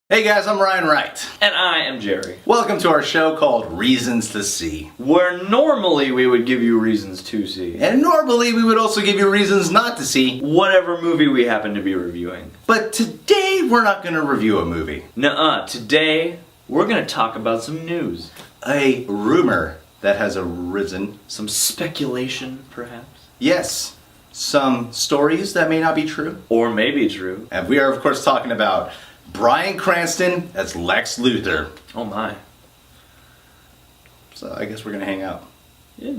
Hey guys, I'm Ryan Wright. And I am Jerry. Welcome to our show called Reasons to See. Where normally we would give you reasons to see. And normally we would also give you reasons not to see whatever movie we happen to be reviewing. But today we're not going to review a movie. Nuh-uh. Today we're going to talk about some news. A rumor that has arisen. Some speculation, perhaps. Yes. Some stories that may not be true. Or may be true. And we are of course talking about Bryan Cranston as Lex Luthor. Oh my. So I guess we're gonna hang out. Yeah.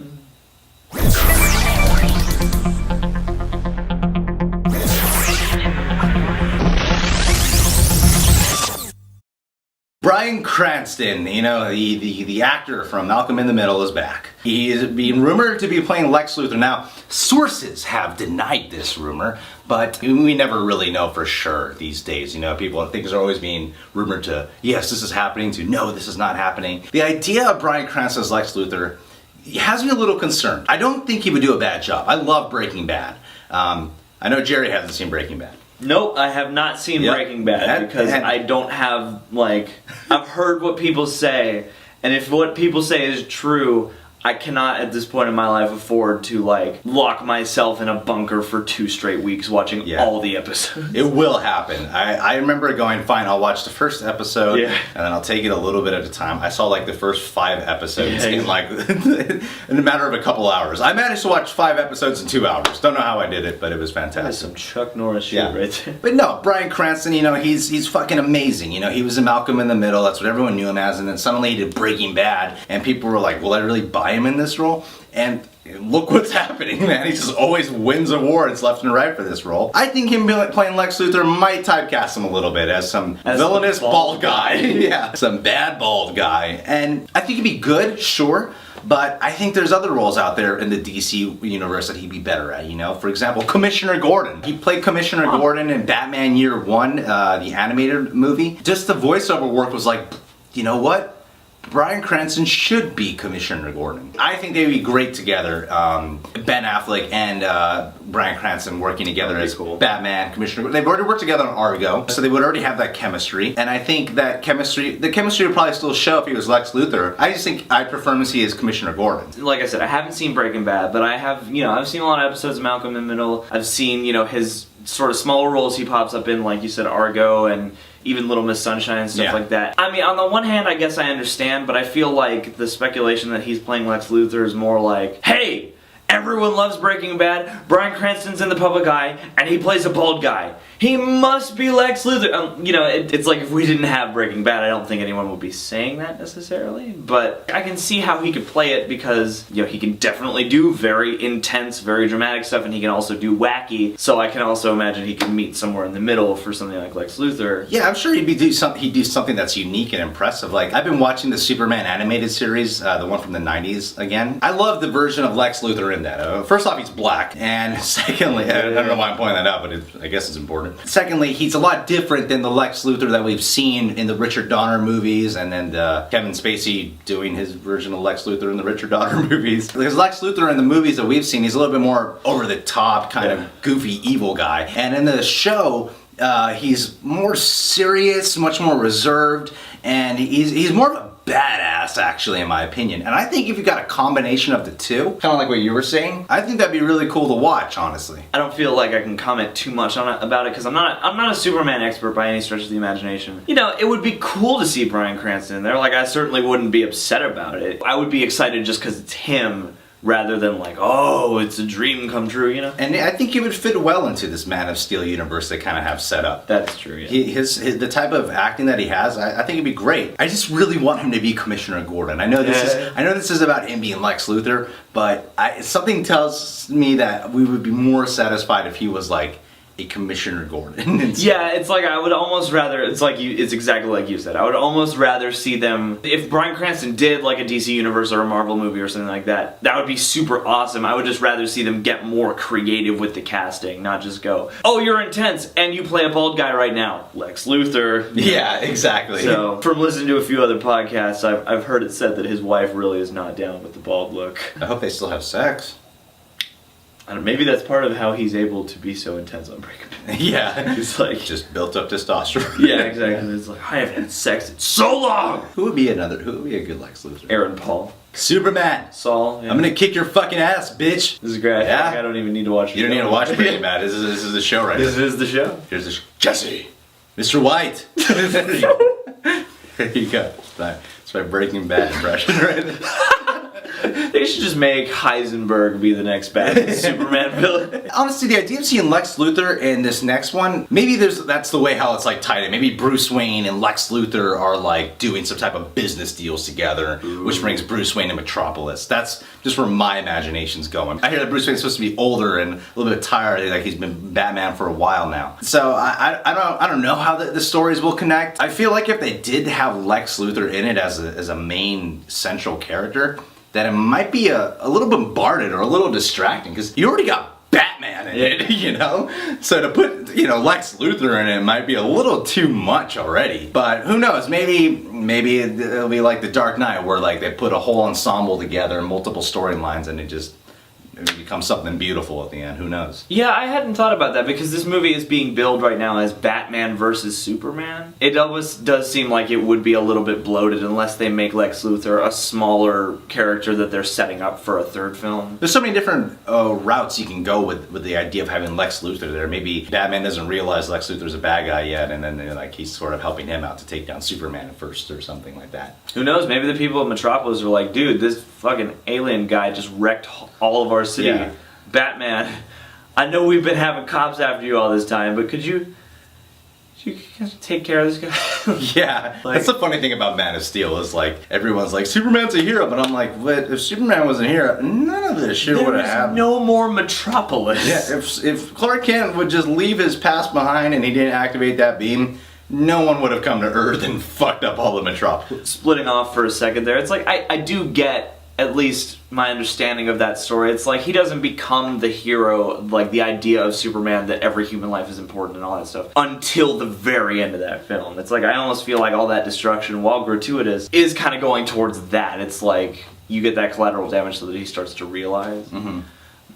Bryan Cranston, you know, the actor from Malcolm in the Middle is back. He is being rumored to be playing Lex Luthor. Now, sources have denied this rumor, but we never really know for sure these days. You know, things are always being rumored to, yes, this is happening, to no, this is not happening. The idea of Bryan Cranston as Lex Luthor has me a little concerned. I don't think he would do a bad job. I love Breaking Bad. I know Jerry hasn't seen Breaking Bad. Nope, I have not seen Breaking Bad because I don't have, I've heard what people say, and if what people say is true, I cannot at this point in my life afford to lock myself in a bunker for 2 straight weeks watching all the episodes. It will happen. I remember going, fine, I'll watch the first episode and then I'll take it a little bit at a time. I saw the first 5 episodes in in a matter of a couple hours. I managed to watch 5 episodes in 2 hours. Don't know how I did it, but it was fantastic. That's some Chuck Norris shit right there. But no, Bryan Cranston, you know, he's fucking amazing. You know, he was in Malcolm in the Middle. That's what everyone knew him as. And then suddenly he did Breaking Bad, and people were like, will I really buy him in this role? And look what's happening, man. He just always wins awards left and right for this role. I think him playing Lex Luthor might typecast him a little bit as some villainous bald guy. Yeah, some bad bald guy. And I think he'd be good, sure. But I think there's other roles out there in the DC universe that he'd be better at, you know? For example, Commissioner Gordon. He played Commissioner Gordon in Batman Year One, the animated movie. Just the voiceover work was like, you know what? Bryan Cranston should be Commissioner Gordon. I think they'd be great together. Ben Affleck and Bryan Cranston working together as Batman, Commissioner Gordon. They've already worked together on Argo, so they would already have that chemistry. And I think that the chemistry would probably still show if he was Lex Luthor. I just think I'd prefer him as he is Commissioner Gordon. Like I said, I haven't seen Breaking Bad, but I have, I've seen a lot of episodes of Malcolm in the Middle. I've seen, his sort of smaller roles he pops up in, like you said, Argo and even Little Miss Sunshine and stuff like that. I mean, on the one hand, I guess I understand, but I feel like the speculation that he's playing Lex Luthor is more like, hey, everyone loves Breaking Bad, Bryan Cranston's in the public eye, and he plays a bald guy. He must be Lex Luthor. It's like if we didn't have Breaking Bad, I don't think anyone would be saying that necessarily, but I can see how he could play it because, he can definitely do very intense, very dramatic stuff, and he can also do wacky, so I can also imagine he could meet somewhere in the middle for something like Lex Luthor. Yeah, I'm sure he'd do something that's unique and impressive. I've been watching the Superman animated series, the one from the 90s again. I love the version of Lex Luthor in that. First off, he's black, and secondly, I don't know why I'm pointing that out, but I guess it's important. Secondly, he's a lot different than the Lex Luthor that we've seen in the Richard Donner movies, and then Kevin Spacey doing his version of Lex Luthor in the Richard Donner movies. Because Lex Luthor in the movies that we've seen, he's a little bit more over the top, kind of goofy, evil guy. And in the show, he's more serious, much more reserved, and he's more of a badass, actually, in my opinion. And I think if you got a combination of the two, kind of like what you were saying, I think that'd be really cool to watch, honestly. I don't feel like I can comment too much about it because I'm not a Superman expert by any stretch of the imagination. It would be cool to see Bryan Cranston in there. I certainly wouldn't be upset about it. I would be excited just because it's him, rather than oh, it's a dream come true, And I think he would fit well into this Man of Steel universe they kind of have set up. That's true, yeah. The type of acting that he has, I think it'd be great. I just really want him to be Commissioner Gordon. I know this is about him being Lex Luthor, but something tells me that we would be more satisfied if he was a Commissioner Gordon. Yeah, it's I would almost rather, it's exactly like you said. I would almost rather see them, if Bryan Cranston did a DC Universe or a Marvel movie or something like that, that would be super awesome. I would just rather see them get more creative with the casting, not just go, oh, you're intense and you play a bald guy right now, Lex Luthor. Yeah, exactly. So, from listening to a few other podcasts, I've heard it said that his wife really is not down with the bald look. I hope they still have sex. I don't know, maybe that's part of how he's able to be so intense on Breaking Bad. Yeah. He's like just built up testosterone. Yeah, exactly. It's like I haven't had sex in so long. Who would be a good Lex Luthor? Aaron Paul. Superman. Saul. Yeah. I'm gonna kick your fucking ass, bitch. This is great. Yeah. I don't even need to watch. You don't need to watch Breaking Bad. This is the show right This is the show. Here's the Jesse. Mr. White. There you go. That's my Breaking Bad impression right there. They should just make Heisenberg be the next bad Superman villain. Honestly, the idea of seeing Lex Luthor in this next one, maybe that's the way how it's like tied in. Maybe Bruce Wayne and Lex Luthor are like doing some type of business deals together, which brings Bruce Wayne to Metropolis. That's just where my imagination's going. I hear that Bruce Wayne's supposed to be older and a little bit tired, like he's been Batman for a while now. So I don't know how the stories will connect. I feel like if they did have Lex Luthor in it as a main central character, that it might be a little bombarded or a little distracting, because you already got Batman in it, you know? So to put, Lex Luthor in it might be a little too much already. But who knows, maybe it'll be like The Dark Knight, where like they put a whole ensemble together and multiple storylines and it becomes something beautiful at the end. Who knows? Yeah, I hadn't thought about that, because this movie is being billed right now as Batman versus Superman. It always does seem like it would be a little bit bloated unless they make Lex Luthor a smaller character that they're setting up for a third film. There's so many different routes you can go with the idea of having Lex Luthor there. Maybe Batman doesn't realize Lex Luthor's a bad guy yet, and then like he's sort of helping him out to take down Superman first or something like that. Who knows? Maybe the people of Metropolis are like, dude, this fucking alien guy just wrecked all of our city. Yeah. Batman, I know we've been having cops after you all this time, but could you take care of this guy? Yeah, that's the funny thing about Man of Steel is like everyone's like Superman's a hero, but I'm like, what? If Superman wasn't here, none of this shit would have happened. No more Metropolis. Yeah, if Clark Kent would just leave his past behind and he didn't activate that beam, no one would have come to Earth and fucked up all the Metropolis. Splitting off for a second there, it's like I do get at least my understanding of that story. It's like he doesn't become the hero, like the idea of Superman that every human life is important and all that stuff, until the very end of that film. It's like I almost feel like all that destruction, while gratuitous, is kind of going towards that. It's like you get that collateral damage so that he starts to realize. Mm-hmm.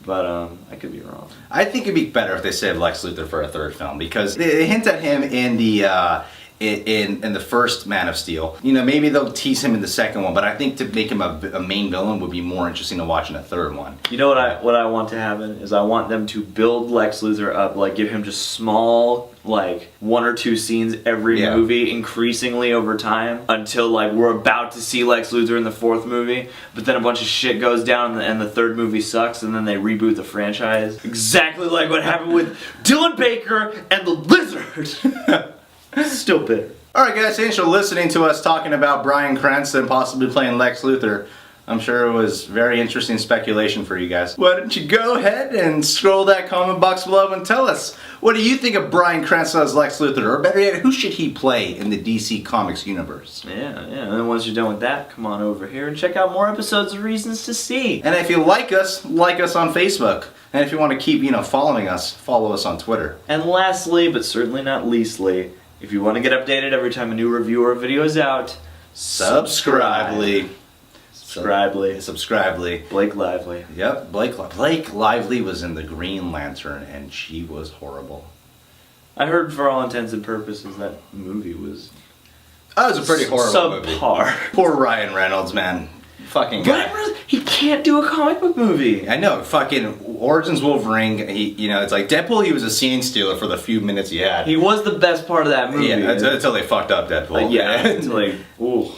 But I could be wrong. I think it'd be better if they saved Lex Luthor for a third film, because they hint at him in the in the first Man of Steel. Maybe they'll tease him in the second one, but I think to make him a main villain would be more interesting to watch in a third one. You know what I want to happen is I want them to build Lex Luthor up, like give him just small, like 1 or 2 scenes every movie, increasingly over time, until like we're about to see Lex Luthor in the 4th movie, but then a bunch of shit goes down and the 3rd movie sucks, and then they reboot the franchise. Exactly like what happened with Dylan Baker and the Lizard. Still bitter. Alright guys, thanks for listening to us talking about Bryan Cranston possibly playing Lex Luthor. I'm sure it was very interesting speculation for you guys. Why don't you go ahead and scroll that comment box below and tell us, what do you think of Bryan Cranston as Lex Luthor? Or better yet, who should he play in the DC Comics universe? Yeah. And then once you're done with that, come on over here and check out more episodes of Reasons to See. And if you like us on Facebook. And if you want to keep, following us, follow us on Twitter. And lastly, but certainly not leastly, if you want to get updated every time a new review or video is out, Subscribely. Subscribely. Blake Lively. Yep, Blake Lively was in the Green Lantern, and she was horrible. I heard for all intents and purposes that movie was... That was a pretty horrible movie. Subpar. Poor Ryan Reynolds, man. Fucking guy. Ryan Reynolds, he can't do a comic book movie. I know, fucking Origins Wolverine, it's like Deadpool, he was a scene stealer for the few minutes he had. He was the best part of that movie. Yeah, until they fucked up Deadpool. Until they... Ooh.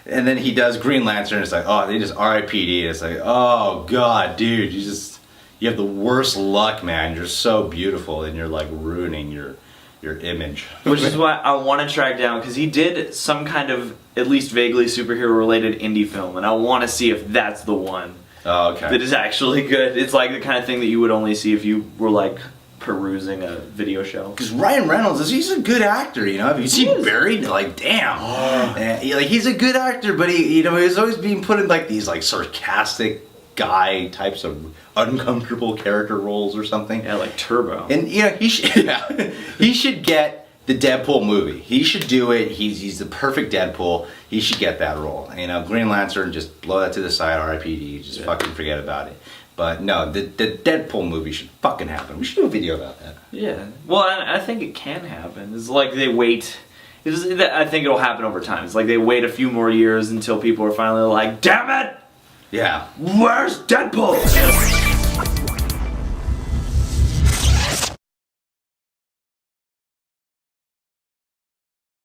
And then he does Green Lantern, it's like, oh, they just RIPD. It's like, oh god, dude, you have the worst luck, man. You're so beautiful, and you're like ruining your image. Which is why I want to track down, because he did some kind of at least vaguely superhero related indie film, and I want to see if that's the one that is actually good. It's like the kind of thing that you would only see if you were like perusing a video show. Because Ryan Reynolds, he's a good actor, Have you seen Buried? Like, damn. He's a good actor, but he's always being put in like these like sarcastic guy types of uncomfortable character roles or something. Yeah, like Turbo. And he should get the Deadpool movie. He should do it. He's the perfect Deadpool. He should get that role. Green Lantern, just blow that to the side, RIPD, just fucking forget about it. But no, the Deadpool movie should fucking happen. We should do a video about that. Yeah. Well, I think it can happen. It's like they wait. I think it'll happen over time. It's like they wait a few more years until people are finally like, damn it! Yeah. Where's Deadpool?